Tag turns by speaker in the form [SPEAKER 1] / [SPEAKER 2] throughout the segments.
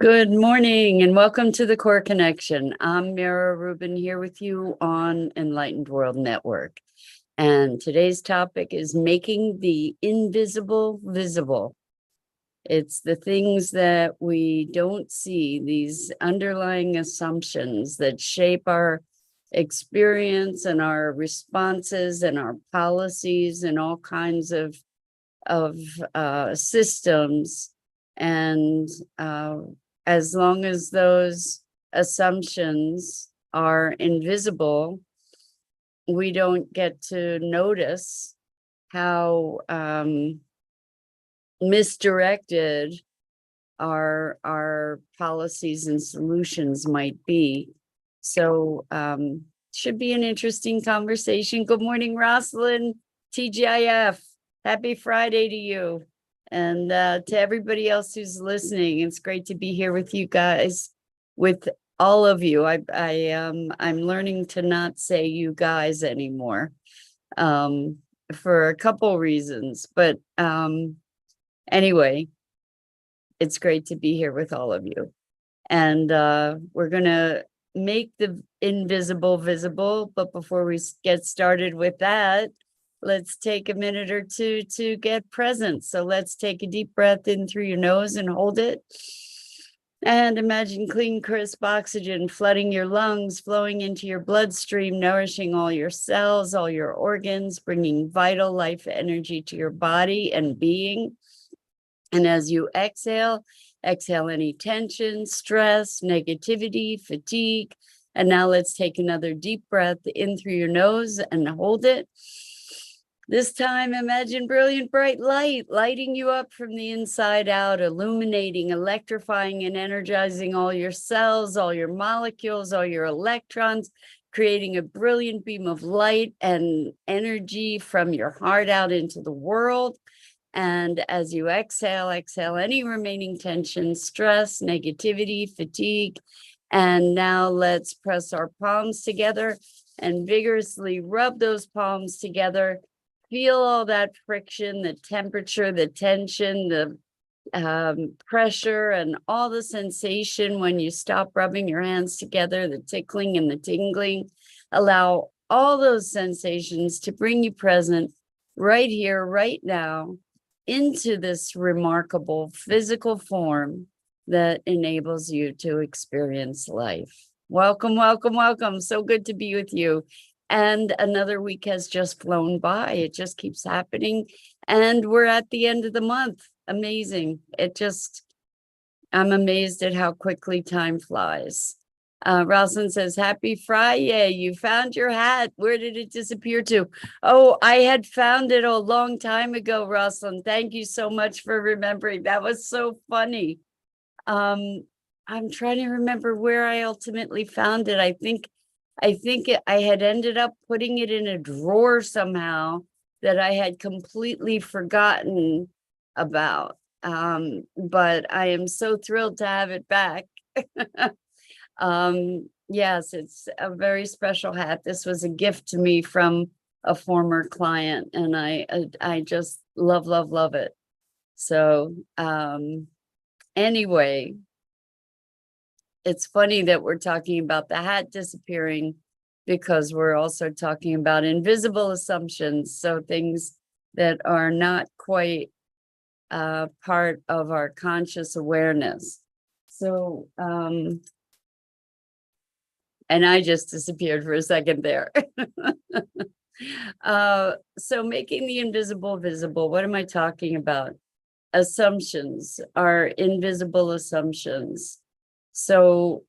[SPEAKER 1] Good morning and welcome to the Core Connection. I'm Mira Rubin here with you on Enlightened World Network. And today's topic is making the invisible visible. It's the things that we don't see, these underlying assumptions that shape our experience and our responses and our policies and all kinds of systems. And as long as those assumptions are invisible, we don't get to notice how misdirected our policies and solutions might be. So should be an interesting conversation. Good morning, Rosalind, TGIF. Happy Friday to you. And to everybody else who's listening, it's great to be here with you guys, with all of you. I'm learning to not say you guys anymore for a couple reasons. But anyway, it's great to be here with all of you. And we're going to make the invisible visible. But before we get started with that, let's take a minute or two to get present. So let's take a deep breath in through your nose and hold it. And imagine clean, crisp oxygen flooding your lungs, flowing into your bloodstream, nourishing all your cells, all your organs, bringing vital life energy to your body and being. And as you exhale, exhale any tension, stress, negativity, fatigue. And now let's take another deep breath in through your nose and hold it. This time, imagine brilliant, bright light lighting you up from the inside out, illuminating, electrifying, and energizing all your cells, all your molecules, all your electrons, creating a brilliant beam of light and energy from your heart out into the world. And as you exhale, exhale any remaining tension, stress, negativity, fatigue. And now let's press our palms together and vigorously rub those palms together. Feel all that friction, the temperature, the tension, the pressure, and all the sensation when you stop rubbing your hands together, the tickling and the tingling. Allow all those sensations to bring you present right here, right now, into this remarkable physical form that enables you to experience life. Welcome, welcome, welcome. So good to be with you. And another week has just flown by. It just keeps happening. And we're at the end of the month. Amazing. I'm amazed at how quickly time flies. Rosalind says, happy Friday. You found your hat. Where did it disappear to? Oh, I had found it a long time ago, Rosalind. Thank you so much for remembering. That was so funny. I'm trying to remember where I ultimately found it. I think I had ended up putting it in a drawer somehow that I had completely forgotten about. But I am so thrilled to have it back. Yes, it's a very special hat. This was a gift to me from a former client, and I just love it. So anyway, it's funny that we're talking about the hat disappearing because we're also talking about invisible assumptions. So things that are not quite part of our conscious awareness. So, and I just disappeared for a second there. So making the invisible visible, what am I talking about? Assumptions are invisible assumptions. So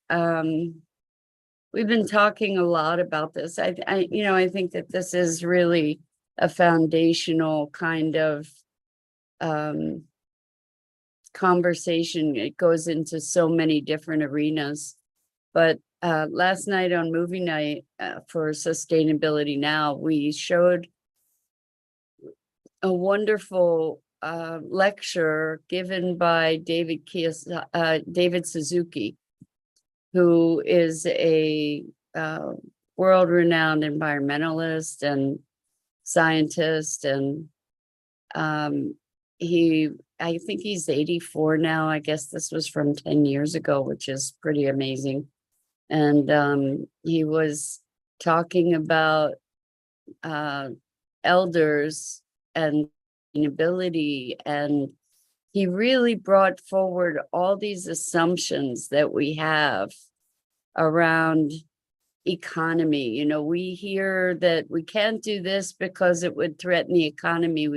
[SPEAKER 1] we've been talking a lot about this. I think that this is really a foundational kind of conversation. It goes into so many different arenas. But last night on movie night for Sustainability Now, we showed a wonderful lecture given by David Suzuki, who is a world-renowned environmentalist and scientist, and he I think he's 84 now. I guess this was from 10 years ago, which is pretty amazing. And he was talking about elders and sustainability, and he really brought forward all these assumptions that we have around economy. You know, we hear that we can't do this because it would threaten the economy.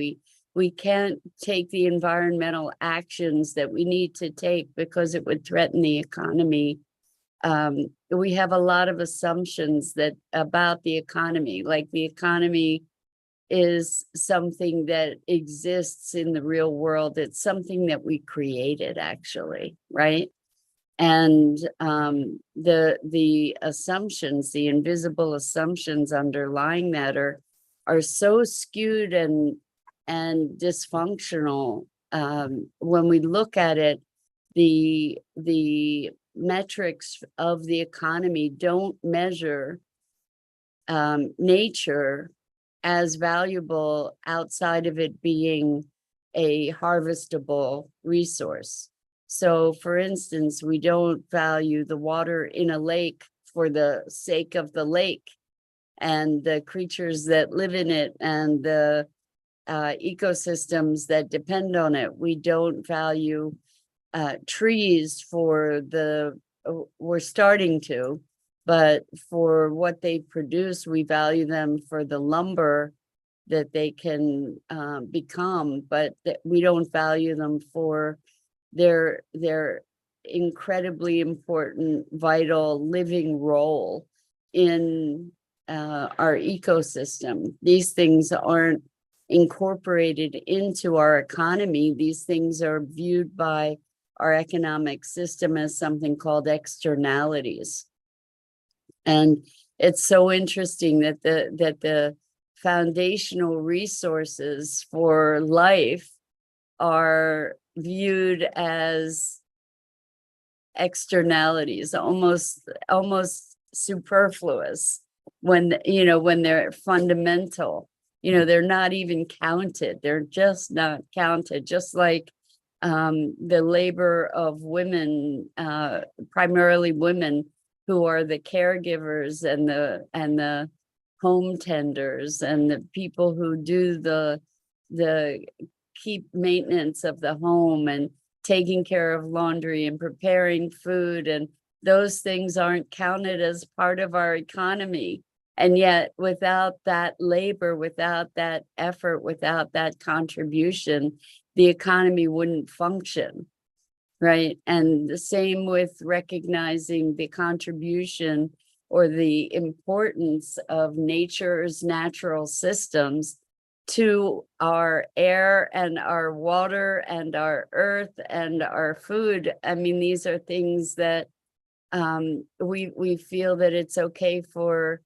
[SPEAKER 1] We can't take the environmental actions that we need to take because it would threaten the economy. We have a lot of assumptions that about the economy, like the economy is something that exists in the real world. It's something that we created, actually, right? And the assumptions, the invisible assumptions underlying that are so skewed and dysfunctional. When we look at it, the metrics of the economy don't measure nature as valuable outside of it being a harvestable resource. So, for instance, we don't value the water in a lake for the sake of the lake and the creatures that live in it and the ecosystems that depend on it. We don't value trees for we're starting to, but for what they produce, we value them for the lumber that they can become, but we don't value them for their incredibly important, vital, living role in our ecosystem. These things aren't incorporated into our economy. These things are viewed by our economic system as something called externalities. And it's so interesting that the foundational resources for life are viewed as externalities, almost superfluous when they're fundamental. They're not even counted. They're just not counted. Just like the labor of women, primarily women, who are the caregivers and the home tenders and the people who do the keep maintenance of the home and taking care of laundry and preparing food, and those things aren't counted as part of our economy. And yet, without that labor, without that effort, without that contribution, the economy wouldn't function, right? And the same with recognizing the contribution or the importance of nature's natural systems to our air and our water and our earth and our food. I mean, these are things that we feel that it's okay for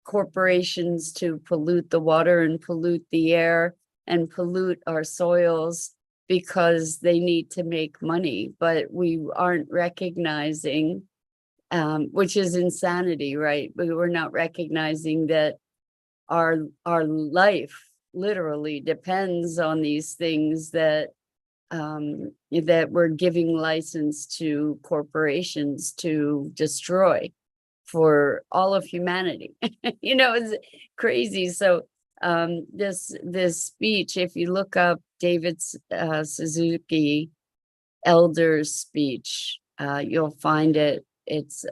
[SPEAKER 1] corporations to pollute the water and pollute the air and pollute our soils because they need to make money, but we aren't recognizing, which is insanity, right? We're not recognizing that our life literally depends on these things that that we're giving license to corporations to destroy for all of humanity. It's crazy. So this speech, if you look up David Suzuki Elder's speech, you'll find it.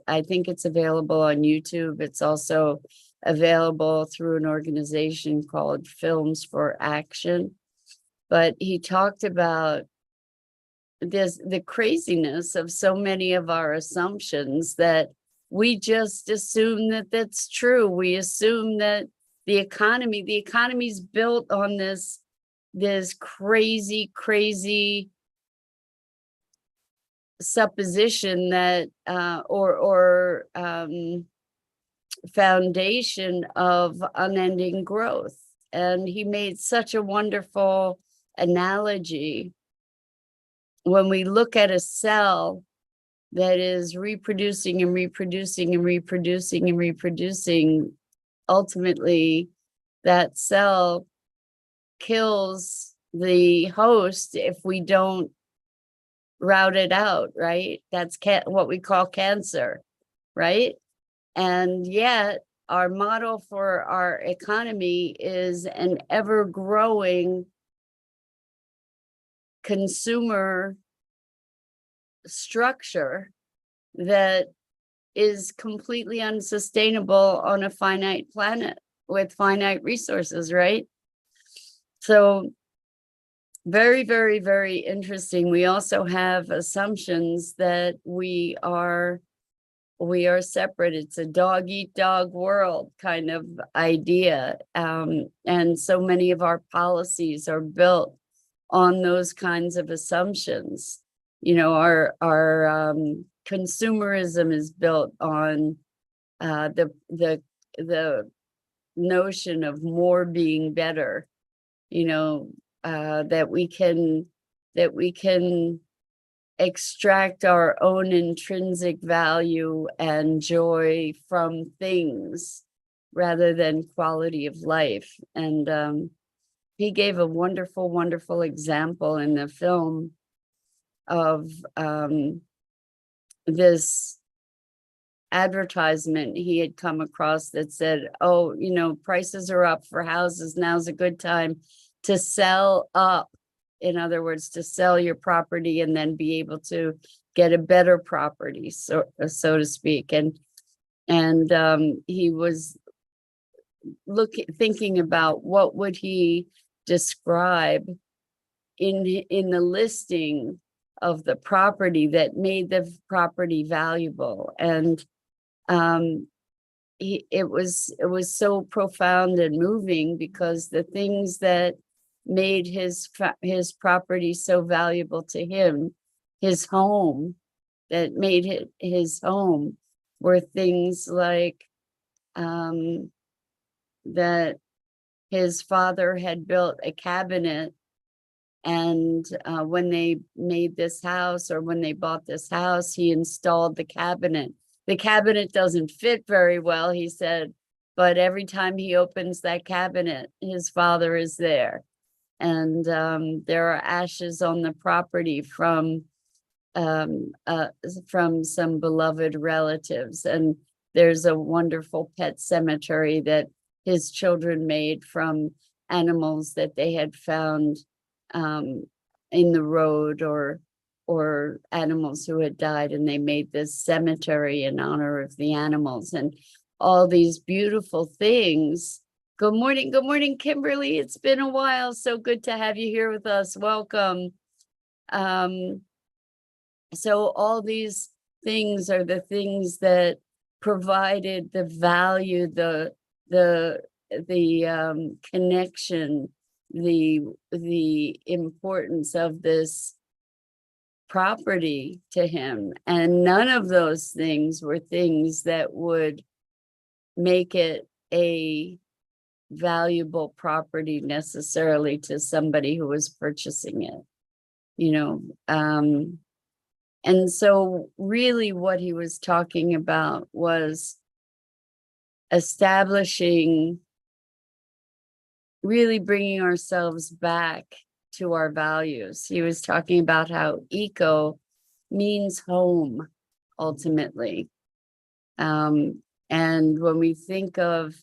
[SPEAKER 1] I think it's available on YouTube. It's also available through an organization called Films for Action. But he talked about the craziness of so many of our assumptions that we just assume that that's true. We assume that the economy's built on this crazy supposition that or foundation of unending growth. And he made such a wonderful analogy. When we look at a cell that is reproducing and reproducing and reproducing and reproducing, ultimately that cell kills the host if we don't route it out, right? That's what we call cancer, right? And yet our model for our economy is an ever-growing consumer structure that is completely unsustainable on a finite planet with finite resources, right? So very, very, very interesting. We also have assumptions that we are separate. It's a dog eat dog world kind of idea. And so many of our policies are built on those kinds of assumptions. You know, our consumerism is built on the notion of more being better, you know, that we can extract our own intrinsic value and joy from things rather than quality of life. And he gave a wonderful, wonderful example in the film of this advertisement he had come across that said, oh, you know, prices are up for houses. Now's a good time to sell up. In other words, to sell your property and then be able to get a better property, so to speak. And he was thinking about what would he describe in the listing of the property that made the property valuable. And it was so profound and moving, because the things that made his property so valuable to him, his home, that made it his home, were things like that his father had built a cabinet, and when they made this house, or when they bought this house, he installed the cabinet. The cabinet doesn't fit very well, he said, but every time he opens that cabinet, his father is there. And there are ashes on the property from some beloved relatives. And there's a wonderful pet cemetery that his children made from animals that they had found in the road, or animals who had died, and they made this cemetery in honor of the animals, and all these beautiful things. Good morning, Kimberly. It's been a while. So good to have you here with us. Welcome. So all these things are the things that provided the value, the connection, the importance of this property to him. And none of those things were things that would make it a valuable property necessarily to somebody who was purchasing it, you know. And so really what he was talking about was establishing, really bringing ourselves back to our values. He was talking about how eco means home, ultimately. And when we think of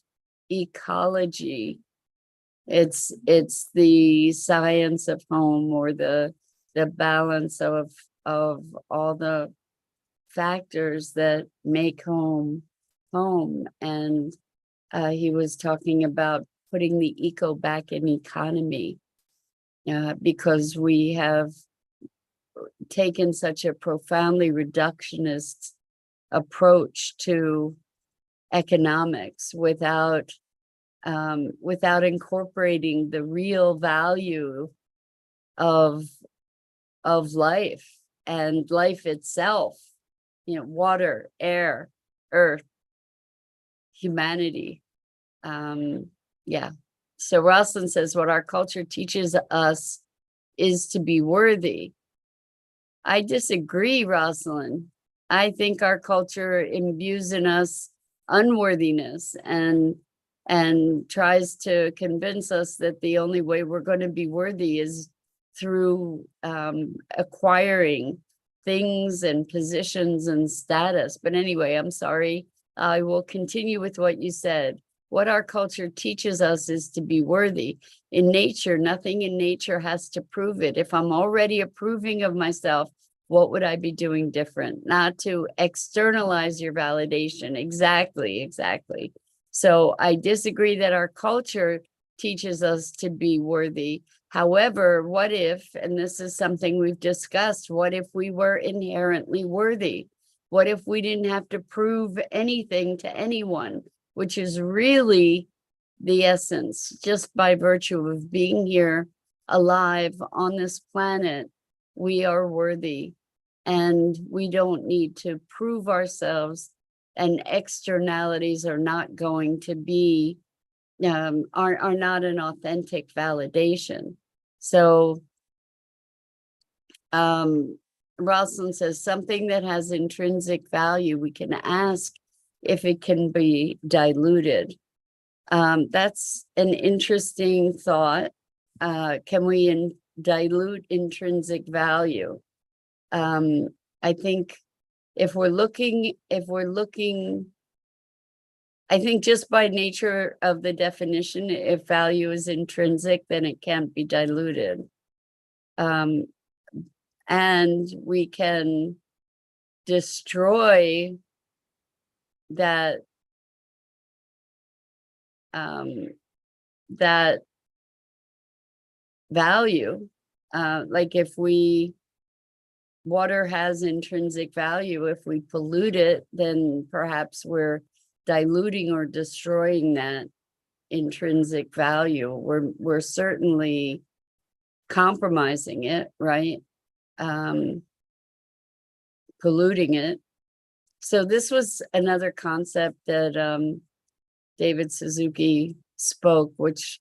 [SPEAKER 1] ecology, it's the science of home, or the balance of all the factors that make home. And he was talking about putting the eco back in economy, because we have taken such a profoundly reductionist approach to economics without incorporating the real value of life and life itself, you know, water, air, earth, humanity. Yeah. So Rosalind says, what our culture teaches us is to be worthy. I disagree, Rosalind. I think our culture imbues in us unworthiness, and and tries to convince us that the only way we're going to be worthy is through acquiring things and positions and status. But anyway, I'm sorry. I will continue with what you said. What our culture teaches us is to be worthy. In nature, nothing in nature has to prove it. If I'm already approving of myself, what would I be doing different? Not to externalize your validation. Exactly. So I disagree that our culture teaches us to be worthy. However, what if, and this is something we've discussed, what if we were inherently worthy? What if we didn't have to prove anything to anyone, which is really the essence, just by virtue of being here alive on this planet, we are worthy and we don't need to prove ourselves, and externalities are not going to be, are not an authentic validation. So Rosalind says, something that has intrinsic value, we can ask if it can be diluted. That's an interesting thought. Can we dilute intrinsic value? I think if we're looking, I think just by nature of the definition, if value is intrinsic, then it can't be diluted. And we can destroy that that value. Like if water has intrinsic value, if we pollute it, then perhaps we're diluting or destroying that intrinsic value. We're certainly compromising it, right? Polluting it. So this was another concept that David Suzuki spoke, which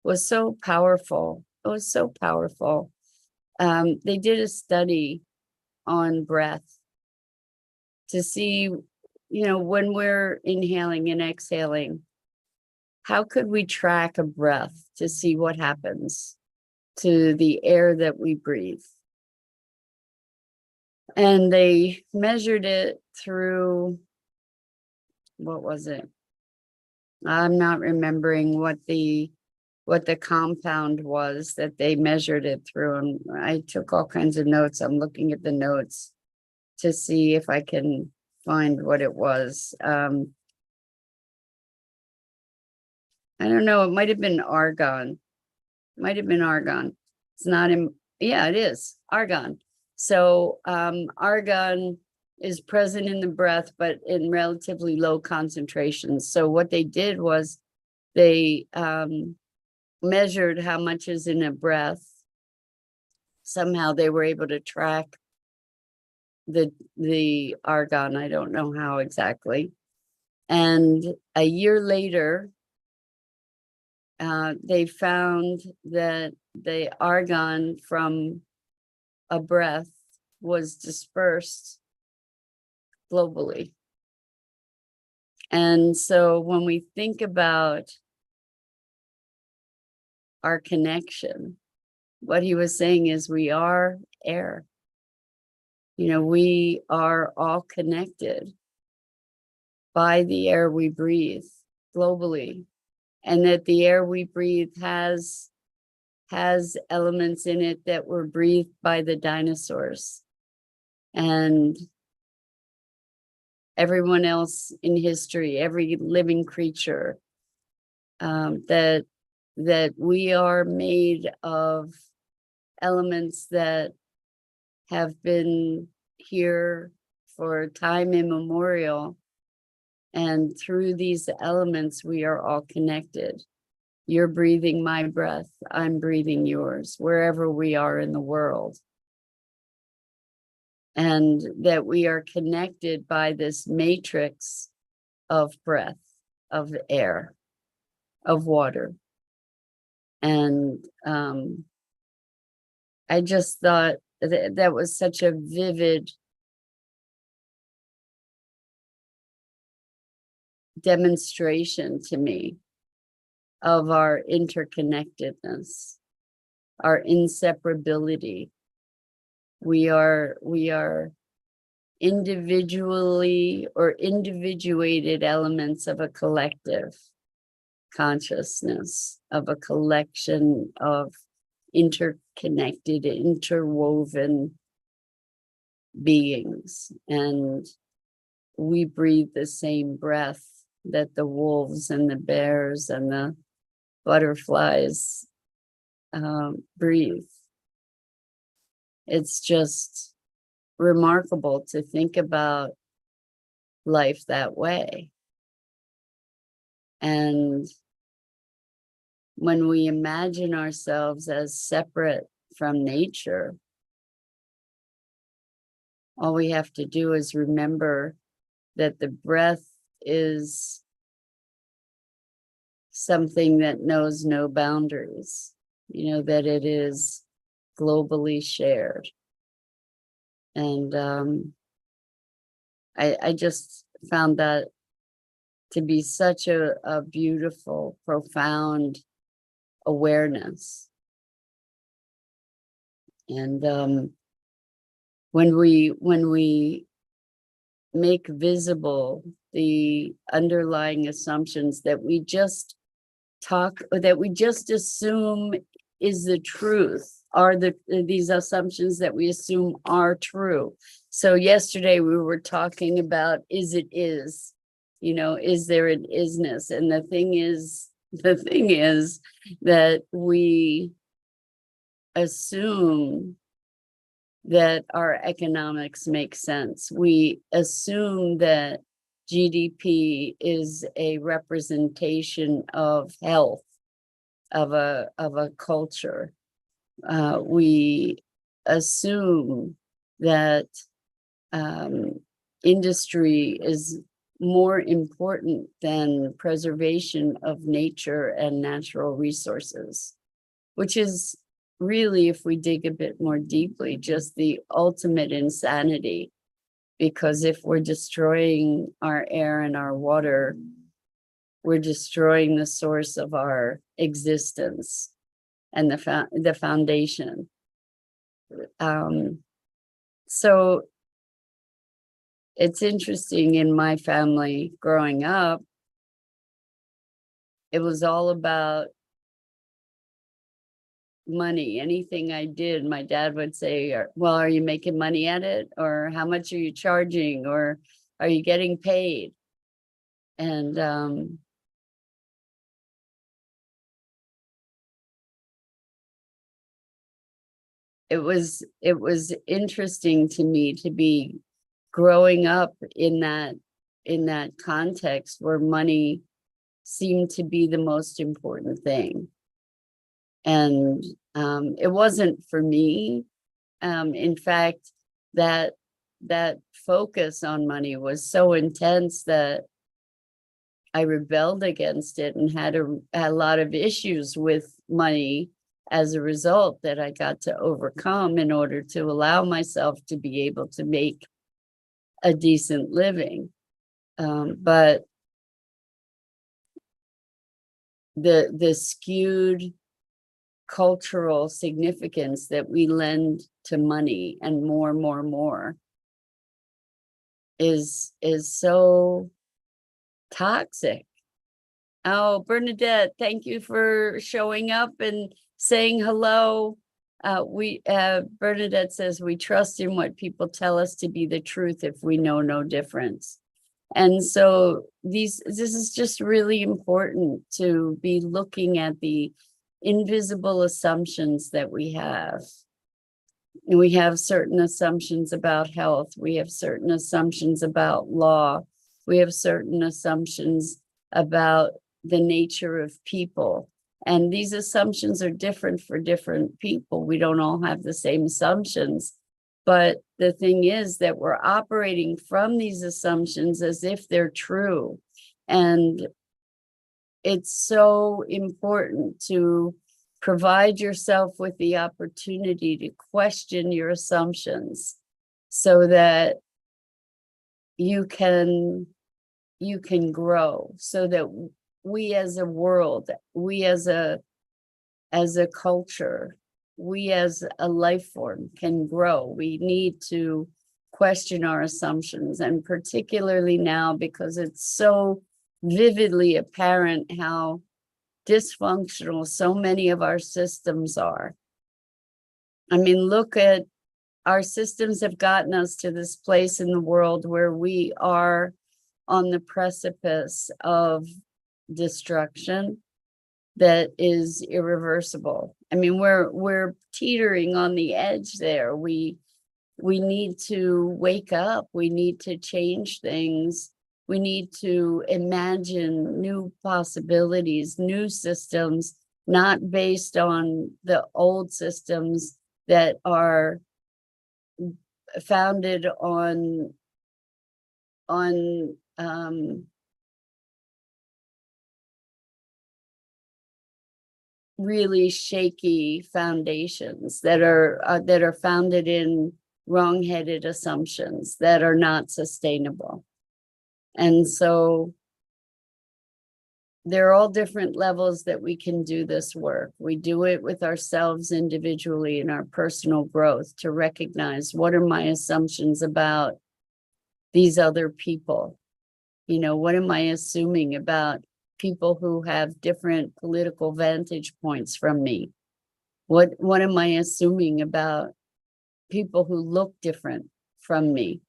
[SPEAKER 1] was so powerful. It was so powerful. They did a study on breath to see, when we're inhaling and exhaling, how could we track a breath to see what happens to the air that we breathe? And they measured it through, what was it? I'm not remembering what the compound was that they measured it through. And I took all kinds of notes. I'm looking at the notes to see if I can find what it was. I don't know. It might have been argon. It's not in, yeah, it is argon. So argon is present in the breath, but in relatively low concentrations. So what they did was they measured how much is in a breath. Somehow they were able to track the argon. I don't know how exactly. And a year later, they found that the argon from a breath was dispersed globally. And so when we think about our connection, what he was saying is we are air. We are all connected by the air we breathe globally, and that the air we breathe has elements in it that were breathed by the dinosaurs and everyone else in history, every living creature, that we are made of elements that have been here for time immemorial. And through these elements, we are all connected. You're breathing my breath, I'm breathing yours, wherever we are in the world. And that we are connected by this matrix of breath, of air, of water. And I just thought that was such a vivid demonstration to me of our interconnectedness, our inseparability. We are individually or individuated elements of a collective consciousness, of a collection of interconnected, interwoven beings. And we breathe the same breath that the wolves and the bears and the butterflies breathe. It's just remarkable to think about life that way. And when we imagine ourselves as separate from nature, all we have to do is remember that the breath is something that knows no boundaries, that it is globally shared. And I just found that to be such a beautiful, profound awareness. And when we make visible the underlying assumptions that we just assume is the truth, are these assumptions that we assume are true. So yesterday we were talking about is there an isness? And the thing is that we assume that our economics make sense. We assume that GDP is a representation of health of a culture. We assume that industry is more important than preservation of nature and natural resources, which is really, if we dig a bit more deeply, just the ultimate insanity. Because if we're destroying our air and our water, we're destroying the source of our existence and the foundation. So it's interesting, in my family growing up, it was all about money. Anything I did, my dad would say, well, are you making money at it? Or how much are you charging? Or are you getting paid? And it was interesting to me to be growing up in that context where money seemed to be the most important thing. And it wasn't for me. In fact, that focus on money was so intense that I rebelled against it and had a lot of issues with money as a result that I got to overcome in order to allow myself to be able to make a decent living. But the skewed cultural significance that we lend to money and more is so toxic. Oh, Bernadette, thank you for showing up and saying hello. Bernadette says, we trust in what people tell us to be the truth if we know no difference. And so this is just really important to be looking at the invisible assumptions that we have. And we have certain assumptions about health. We have certain assumptions about law. We have certain assumptions about the nature of people. And these assumptions are different for different people. We don't all have the same assumptions. But the thing is that we're operating from these assumptions as if they're true. And it's so important to provide yourself with the opportunity to question your assumptions so that you can grow, so that we as a world, we as a culture, we as a life form can grow. We need to question our assumptions, and particularly now because it's so vividly apparent how dysfunctional so many of our systems are. I mean, look at our systems have gotten us to this place in the world where we are on the precipice of destruction that is irreversible. I mean, we're teetering on the edge there. We need to wake up. We need to change things. We need to imagine new possibilities, new systems, not based on the old systems that are founded on really shaky foundations that are founded in wrong-headed assumptions that are not sustainable. And so there are all different levels that we can do this work. We do it with ourselves individually in our personal growth to recognize, what are my assumptions about these other people? You know, what am I assuming about people who have different political vantage points from me? What am I assuming about people who look different from me?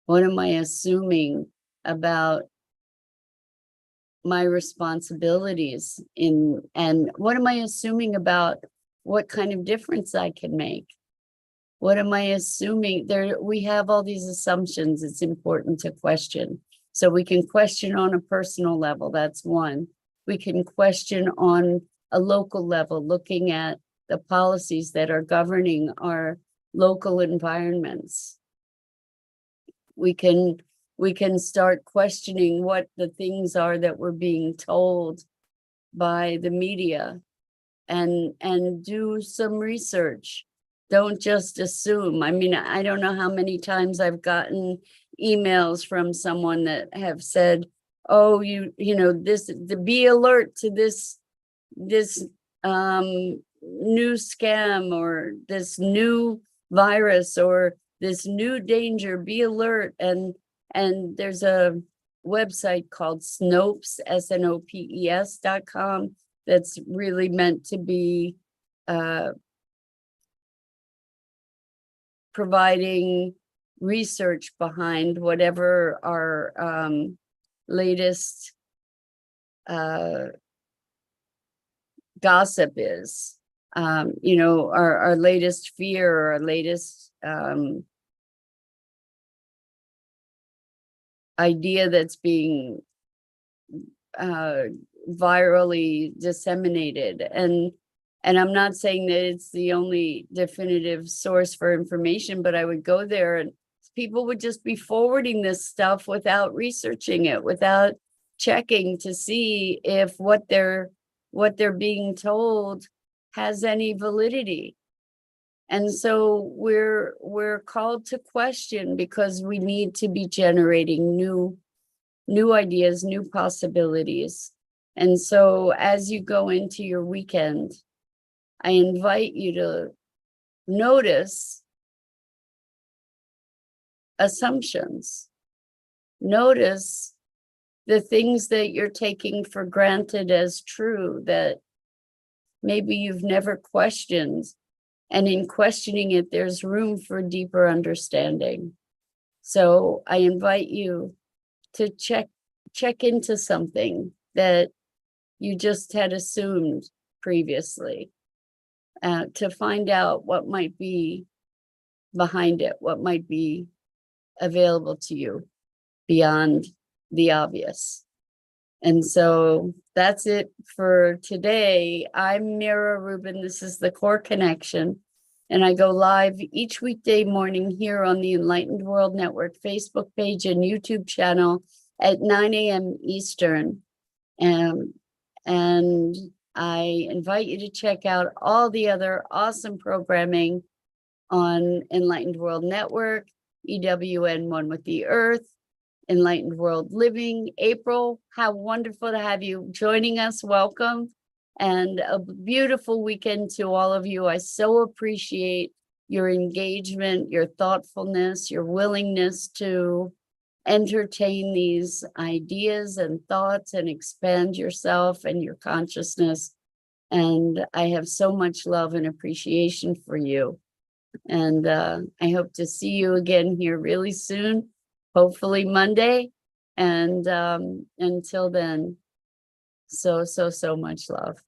[SPEAKER 1] What am I assuming about my responsibilities and what am I assuming about what kind of difference I can make? What am I assuming? We have all these assumptions. It's important to question. So we can question on a personal level, that's one. We can question on a local level, looking at the policies that are governing our local environments. We can start questioning what the things are that we're being told by the media and do some research. Don't just assume. I mean, I don't know how many times I've gotten emails from someone that have said, oh, you know, be alert to this new scam or this new virus or this new danger, be alert. And there's a website called Snopes, SNOPES.com, that's really meant to be providing research behind whatever our latest gossip is, you know, our latest fear, or our latest idea that's being virally disseminated. And I'm not saying that it's the only definitive source for information, but I would go there and people would just be forwarding this stuff without researching it, without checking to see if what they're being told has any validity. And so we're called to question, because we need to be generating new ideas, new possibilities. And so as you go into your weekend, I invite you to notice assumptions. Notice the things that you're taking for granted as true that maybe you've never questioned. And in questioning it, there's room for deeper understanding. So I invite you to check into something that you just had assumed previously, to find out what might be behind it, what might be available to you beyond the obvious. And so that's it for today. I'm Mira Rubin. This is the Core Connection. And I go live each weekday morning here on the Enlightened World Network Facebook page and YouTube channel at 9 a.m. Eastern. And I invite you to check out all the other awesome programming on Enlightened World Network, EWN One with the Earth, Enlightened World Living. April, how wonderful to have you joining us. Welcome. And a beautiful weekend to all of you. I so appreciate your engagement, your thoughtfulness, your willingness to entertain these ideas and thoughts and expand yourself and your consciousness. And I have so much love and appreciation for you. And I hope to see you again here really soon, hopefully Monday. And until then, so much love.